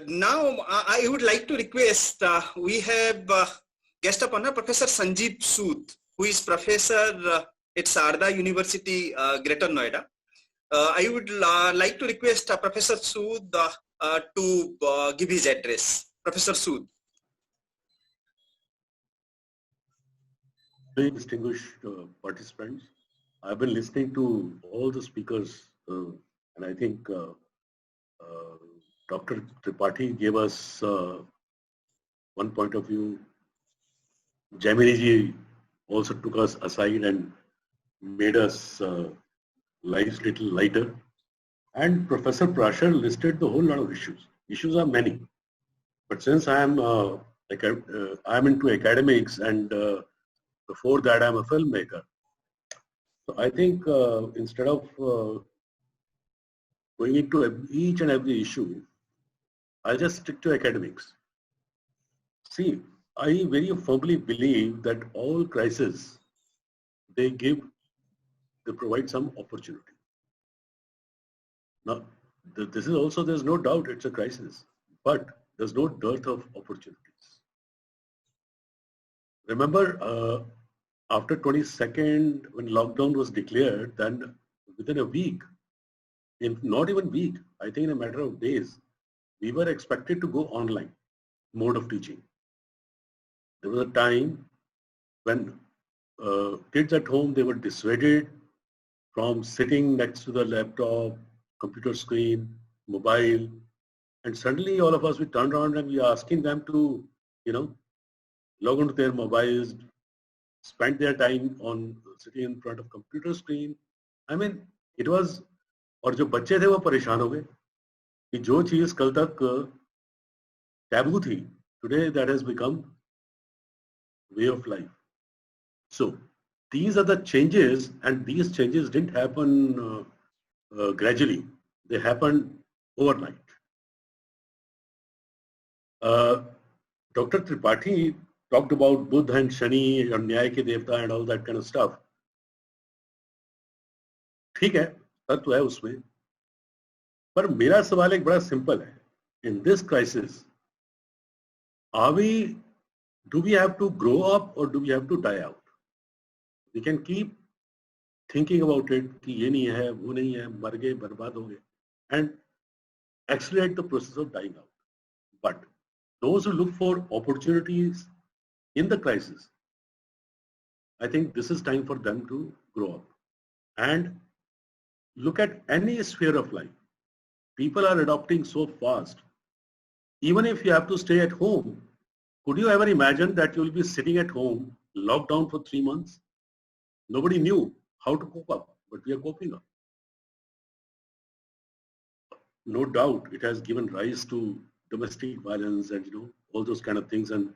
now I would like to request, we have guest of honor Professor Sanjeev Sood, who is professor at Sarda University, Greater Noida. I would like to request Professor Sood to give his address. Professor Sood. Very distinguished participants, I've been listening to all the speakers, and I think Dr. Tripathi gave us one point of view. Jamini ji also took us aside and made us lives little lighter. And Professor Prashar listed the whole lot of issues. Issues are many, but since I am into academics, and before that I'm a filmmaker, so I think instead of going into each and every issue, I'll just stick to academics. See, I very firmly believe that all crises, they provide some opportunity. Now, this is also, there's no doubt it's a crisis, but there's no dearth of opportunities. Remember, after 22nd, when lockdown was declared, then within a week, not even week, I think in a matter of days, we were expected to go online mode of teaching. There was a time when kids at home, they were dissuaded from sitting next to the laptop, computer screen, mobile, and suddenly all of us, we turned around and we are asking them to, log onto their mobiles, spend their time on sitting in front of computer screen. I mean, it was, और जो बच्चे थे वो परेशान हो गए कि जो चीज कल तक टैबू थी, today that has become way of life. So these are the changes, and these changes didn't happen gradually. They happened overnight. Dr. Tripathi talked about Buddha and Shani and Nyaya ke Devta and all that kind of stuff. ठीक है, तत्व है उसमें, पर मेरा सवाल एक बड़ा सिंपल है. In this crisis, do we have to grow up or do we have to die out? We can keep thinking about it कि ये नहीं है, वो नहीं है, मर गए, बर्बाद हो गए, and accelerate the process of dying out. But those who look for opportunities in the crisis, I think this is time for them to grow up and look at any sphere of life. People are adopting so fast. Even if you have to stay at home, could you ever imagine that you will be sitting at home, locked down for 3 months? Nobody knew how to cope up, but we are coping up. No doubt it has given rise to domestic violence and all those kind of things. And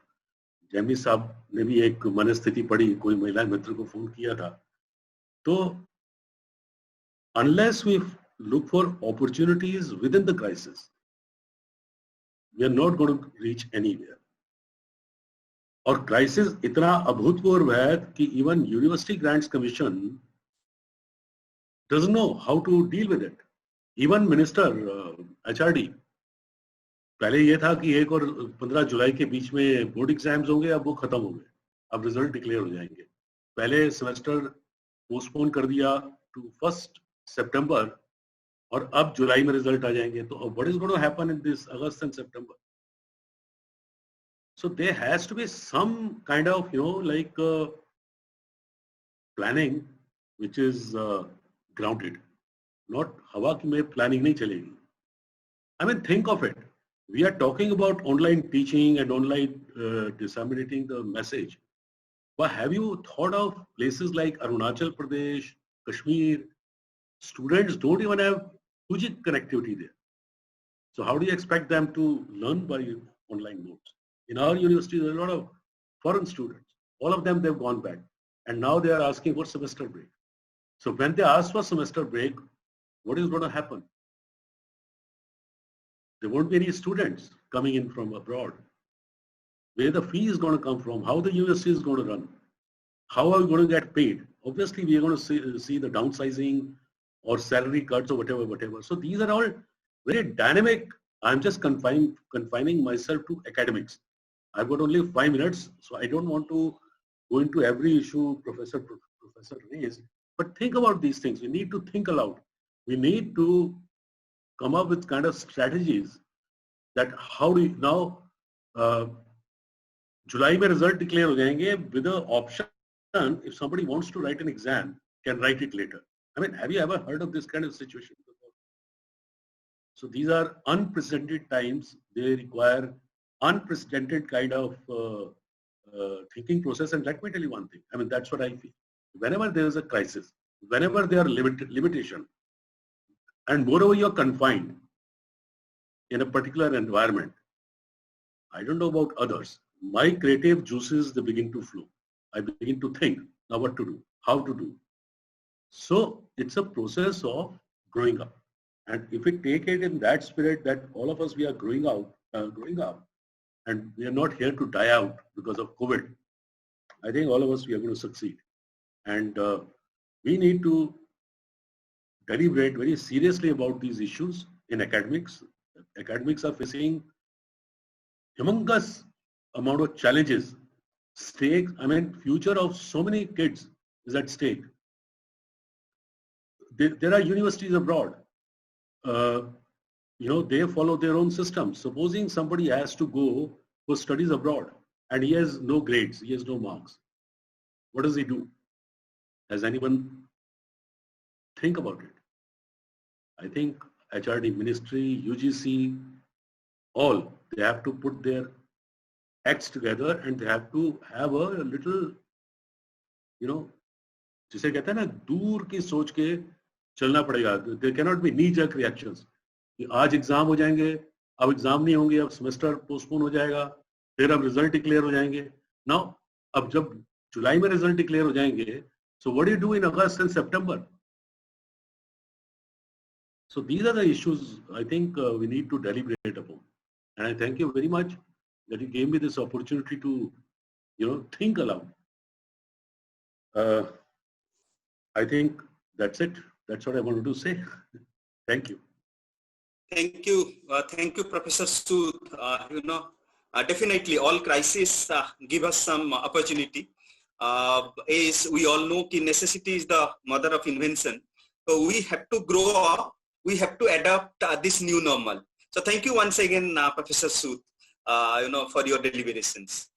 Jamie साहब ने भी एक मनस्थिति पढ़ी, कोई महिला मित्र को phone किया था. तो unless we look for opportunities within the crisis, we are not going to reach anywhere. और crisis इतना अभूतपूर्व है कि even University Grants Commission doesn't know how to deal with it. Even Minister HRD, पहले ये था कि 1 और 15 जुलाई के बीच में बोर्ड एग्जाम्स होंगे, अब वो खत्म हो गए, अब रिजल्ट डिक्लेयर हो जाएंगे. पहले सेमेस्टर पोस्टपोन कर दिया टू 1 सितंबर और अब जुलाई में रिजल्ट आ जाएंगे. तो what is going to happen in this August and September? So there has to be some kind of planning which is grounded. Not हवा की में planning नहीं चलेगी. I mean, think of it. We are talking about online teaching and online disseminating the message. But have you thought of places like Arunachal Pradesh, Kashmir? Students don't even have 2G connectivity there. So how do you expect them to learn by online modes? In our university, there are a lot of foreign students. All of them, they've gone back. And now they are asking for semester break. So when they ask for semester break, what is going to happen? There won't be any students coming in from abroad. Where the fee is going to come from, how the university is going to run, how are we going to get paid? Obviously, we are going to see the downsizing or salary cuts or whatever. So these are all very dynamic I'm just confining myself to academics. I've got only 5 minutes, so I don't want to go into every issue Professor raised. But think about these things. We need to think aloud. We need to come up with kind of strategies that how do you now July mein result declare ho jayenge with the option if somebody wants to write an exam can write it later. I mean, have you ever heard of this kind of situation before? So these are unprecedented times. They require unprecedented kind of thinking process. And let me tell you one thing. I mean, that's what I feel. Whenever there is a crisis, whenever there are limitation, and moreover you're confined in a particular environment, I don't know about others, my creative juices, they begin to flow. I begin to think now what to do, how to do. So it's a process of growing up. And if we take it in that spirit that all of us, we are growing up, and we are not here to die out because of COVID, I think all of us, we are going to succeed. And we need to deliberate very seriously about these issues in academics. Academics are facing humongous amount of challenges, stakes. I mean, future of so many kids is at stake. There are universities abroad. They follow their own system. Supposing somebody has to go for studies abroad and he has no grades, he has no marks. What does he do? Has anyone think about it? I think HRD ministry, UGC, all, they have to put their acts together and they have to have a little, जिसे कहते हैं ना दूर की सोच के चलना पड़ेगा. There cannot be knee-jerk reactions. कि आज एग्जाम हो जाएंगे, अब एग्जाम नहीं होंगे, अब सेमेस्टर पोस्टपोन हो जाएगा, फिर अब रिजल्ट डिक्लेयर हो जाएंगे. नाउ अब जब जुलाई में रिजल्ट डिक्लेयर हो जाएंगे, so what do you do in August and September? So these are the issues I think we need to deliberate upon. And I thank you very much that you gave me this opportunity to, think aloud. I think that's it. That's what I wanted to say. Thank you. Thank you, Professor Sood. Definitely all crises give us some opportunity. As we all know, necessity is the mother of invention. So we have to grow up. We have to adapt this new normal. So thank you once again, Professor Sood, for your deliberations.